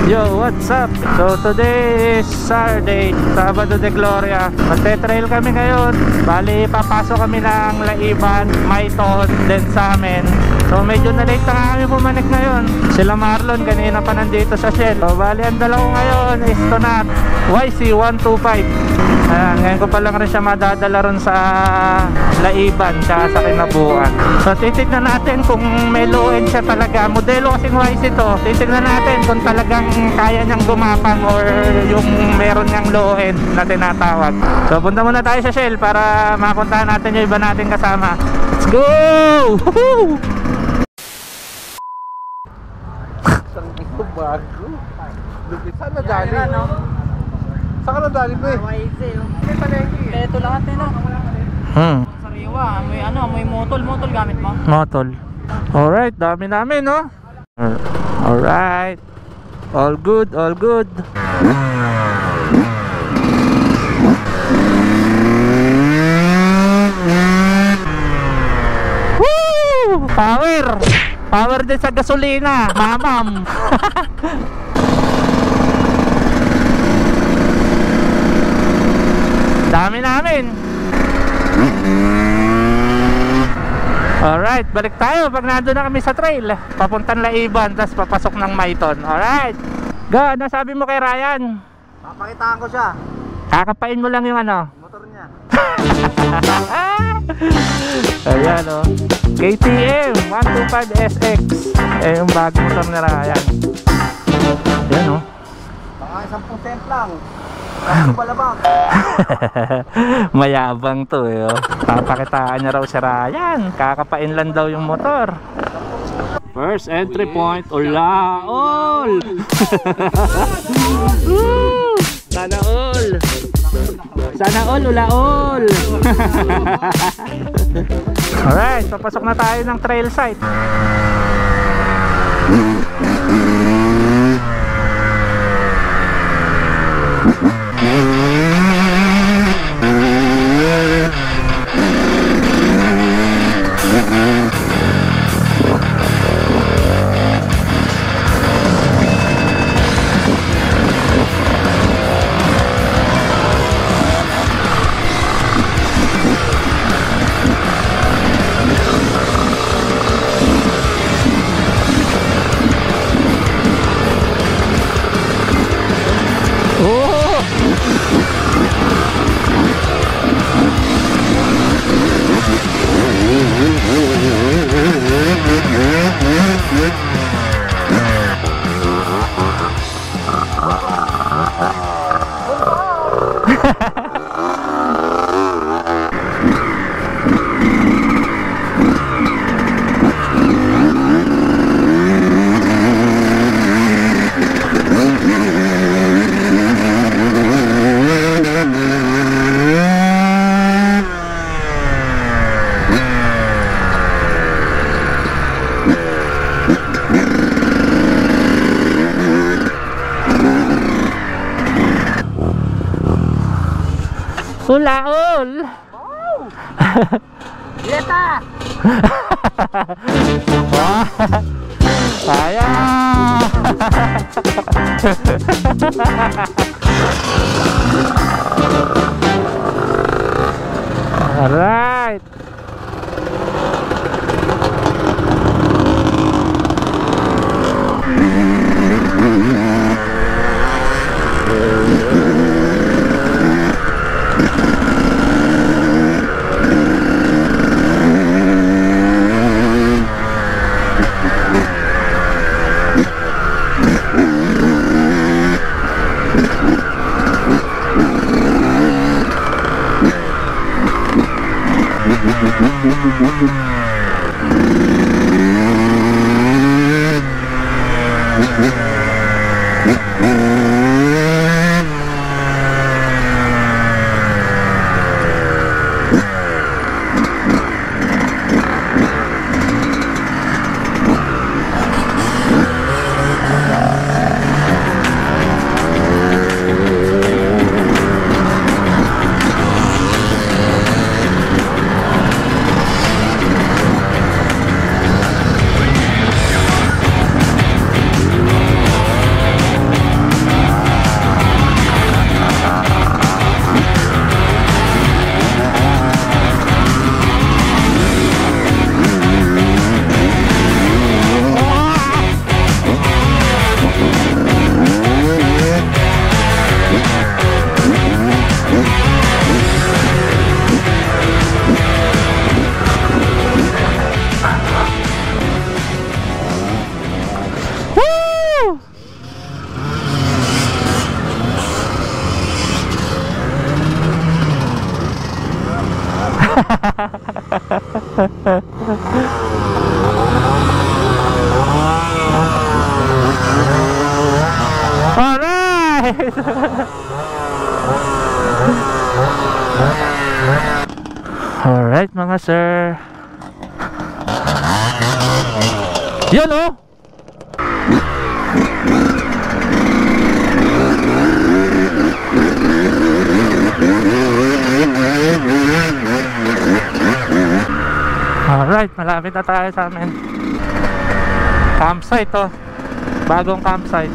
Yo, what's up? So today is Saturday, Sabado de Gloria. Magte-trail kami ngayon. Bali, papasok kami ng Laiban, Maiton, then sa amin. So medyo na-late na kami pumanik ngayon. Sila Marlon, kanina pa nandito sa Shell. So bali, ang dala ko ngayon is Tonat YC125. Ayan, ngayon ko pa lang rin siya madadala ron sa Laiban, tsaka sa Kinabuan. So titignan natin kung may low end siya talaga. Modelo kasing YC to. Titignan natin kung talagang kaya niyang gumapang or yung meron niyang low end na tinatawag. So punta muna tayo sa Shell para makapuntahan natin yung iba natin kasama. Let's go! Woohoo! Bago. Saan na dali? Saan ka na dali pa eh? Ito lahat nila. Sariwa, amoy motol gamit mo. Motol. Alright, dami namin, no? Alright. All good, all good. Woo! Power! Power din sa gasolina, mamam. Dami namin. Alright, balik tayo pag nandun na kami sa trail. Papuntang Laiban, tapos papasok ng Maiton. Alright. Go, ano sabi mo kay Ryan? Papakitaan ko siya. Kakapain mo lang yung ano? Motor niya. Ayan o, KTM 125SX. Eh yung bagong motor ni Ryan. Ayan o. Baka 10% lang. Ano pala ba? Mayabang to eh oh. Papakitaan niya raw si Ryan. Kakapain lang daw yung motor. First entry point, ulaol. Sana all. Sana all, ulaol. Alright, papasok na tayo ng trail site. Ulaol. Wow! Dieta! Sayang. Alright. Alright! Alright mga sir. Yan oh! Alright, malapit na tayo sa amin. Campsite to. Bagong campsite.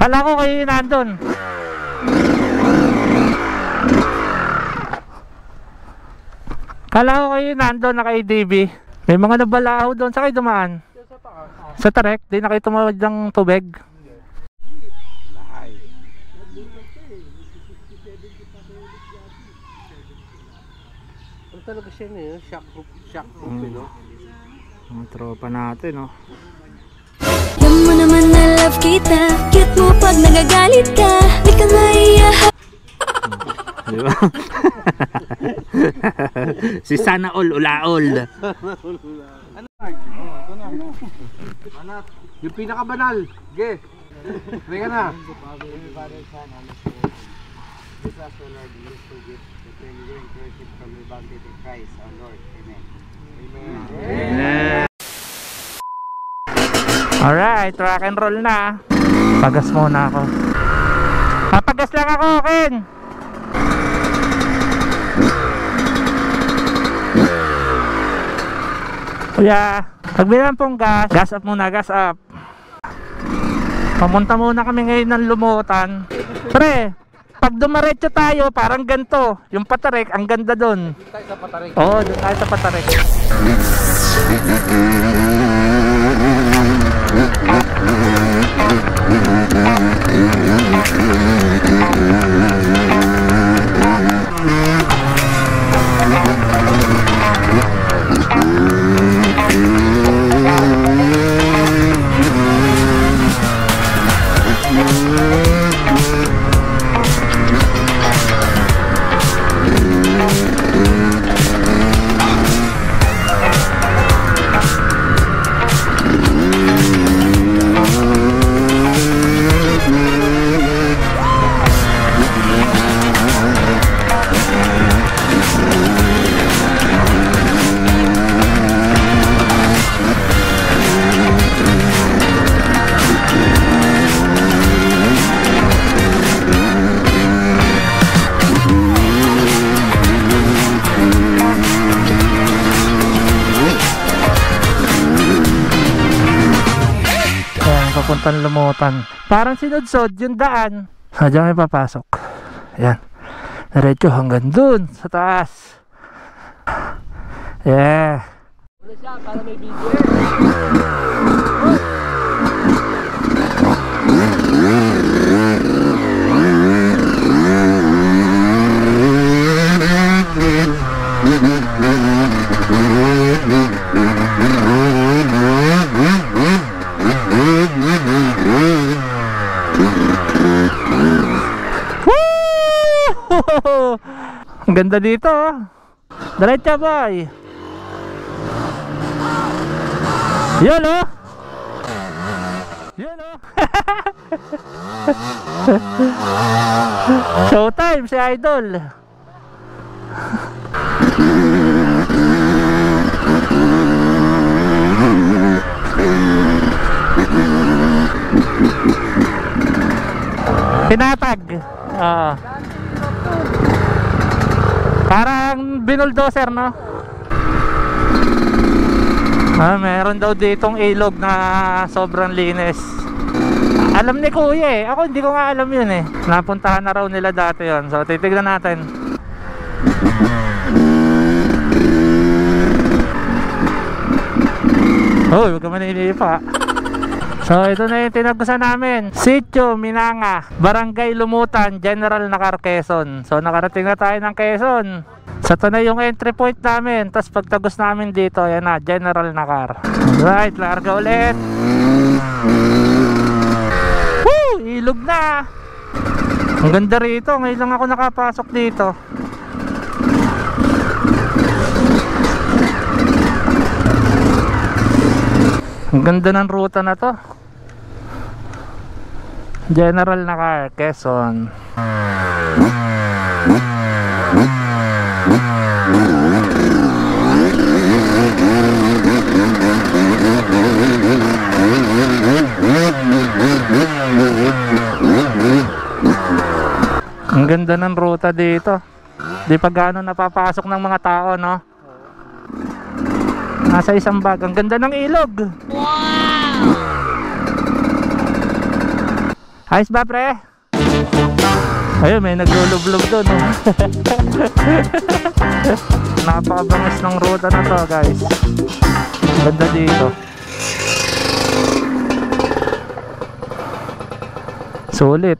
Kala ko kayo nandun. Kala ko kayo nandun na kay DB. May mga nabalaho doon. Sa kayo dumaan? Sa Tarek? Di na kayo tumawad ng tubig? Ano talaga siya niya? Shock proof, no? Mga tropa natin, no? Alam mo naman na love kita. Cute mo pag nagagalit ka. Di ka maiyahat. Diba? Si Sana All Ulaol. Yung pinakabanal. Ge. Pwede ka na. Alright, rock and roll na. Pagas muna ako. Papagas lang ako, Ken. Kuya, pag binampong gas up muna, gas up. Pamunta muna kami ngayon ng Lumutan. Pre, pag dumaretso tayo, parang ganito. Yung Patarek, ang ganda dun. Tayo sa Patarek. Oo, dun tayo sa Patarek. Papuntang Lumutan. Parang sinudsod yung daan. Diyan may papasok. Ayan. Diretso hanggang dun sa taas. Yeah. Ano siya, para may video. Ang ganda dito, oh. Diretso boy. Yan oh. Yan oh. Showtime si Idol. Pinatag. Parang binuldoser, no? Meron daw ditong ilog na sobrang linis. Alam ni Kuya eh. Ako hindi ko nga alam yun eh. Napuntahan na raw nila dati yun. So titignan natin. Oh, huwag ka maninipa. So ito na yung tinagusan namin, Sitio Minanga, Barangay Lumutan, General Nakar, Quezon. So nakarating na tayo ng Quezon. So ito na yung entry point namin. Tapos pagtagos namin dito, yan na, General Nakar. Alright, larga ulit. Woo! Ilog na. Ang ganda rito, ngayon lang ako nakapasok dito. Ang ganda ng ruta na to. General Nakar, Quezon. Ang ganda ng ruta dito. Di pa gaano napapasok ng mga tao, no? Nasa isang bag. Ang ganda ng ilog. Wow! Ayos ba, pre? Ayun, may naglulublog doon, no? Napakabangis ng ruta na to, guys. Ang ganda dito. Sulit.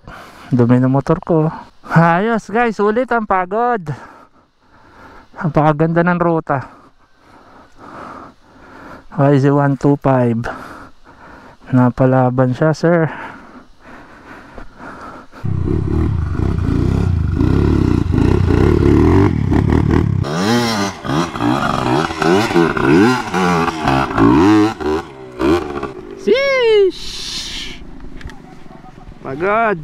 Dumi ng motor ko. Ayos, guys. Sulit ang pagod. Napakaganda ng ruta. YZ125. Napalaban siya, sir. Sheesh! Pagod.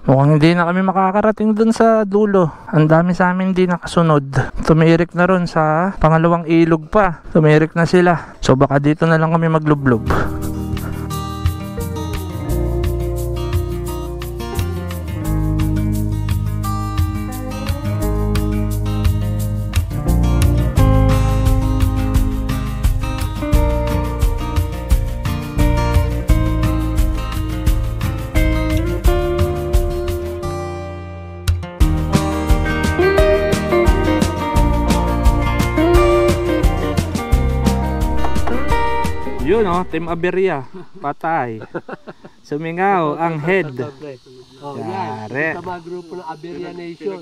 Mukhang hindi na kami makakarating dun sa dulo. Ang dami sa amin hindi nakasunod. Tumirik na ron sa pangalawang ilog pa. Tumirik na sila. So baka dito na lang kami maglublob. Yun, oh, Team Aberia, patay. Sumingaw ang head. Oh, Yari. yan. Sa mga grupo ng Aberia Nation.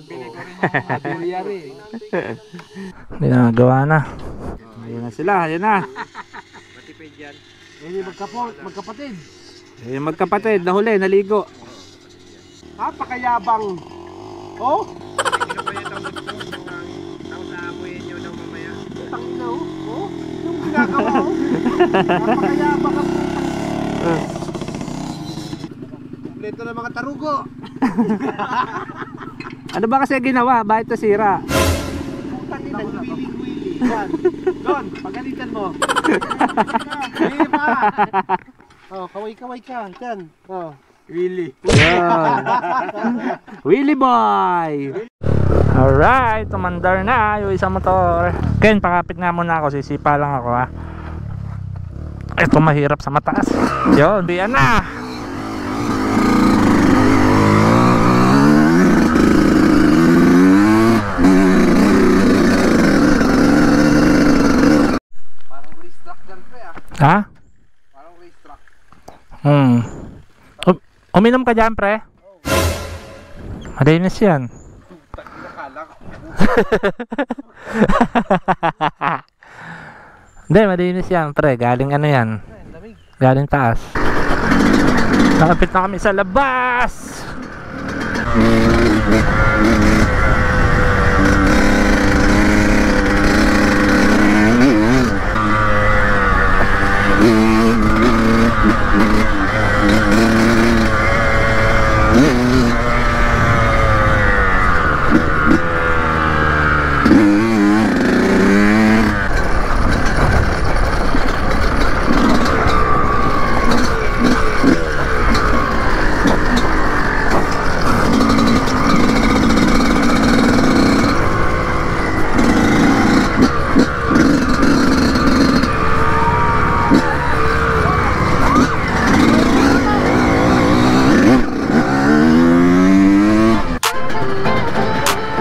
Aberia rin. Ginagawa na. Ayun na sila, ayun na. Matipid yan. Yan yung magkapatid. Ayun magkapatid, nahuli, naligo. Napakayabang. Oh? Tangina, oh? Yung ginagawa, oh? Napakayabang ang kompleto ng mga tarugo. Ano ba kasi ginawa? Bakit nasira? Putang ina, wiling-wiling. Yan. Don, pagalitan mo. Willy pa. Oh, kaway-kaway ka. Yan. Oh, Willy. Willy boy! Alright, tumandar na yung isang motor. Ken, pakapit nga muna ako. Sisipa lang ako, ha. Ito mahirap sa mataas. Yun, biyan na. Parang racetrack dyan, pre, ah. Ha? Parang racetrack. Uminom ka dyan, pre? Malinis yan. Hindi, malinis yan, pre. Galing ano yan? Galing taas. Nakapit na kami sa labas.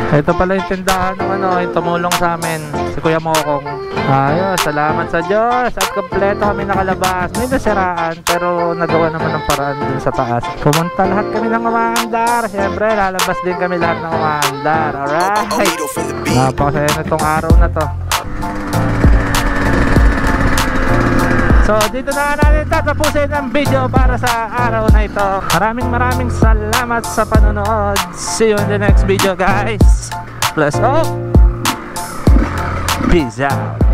Ito pala yung tindahan ng yung tumulong sa amin, si Kuya Mokong. Ayos, salamat sa Diyos at kompleto kami nakalabas. May nasiraan pero nagawa naman ng paraan dun sa taas. Pumunta lahat kami ng umaandar. Siyempre, lalabas din kami lahat ng umaandar. Alright, napakasaya na itong araw na to. So dito na natin tatapusin ang video para sa araw na ito. Maraming salamat sa panonood. See you in the next video guys. Plus peace out.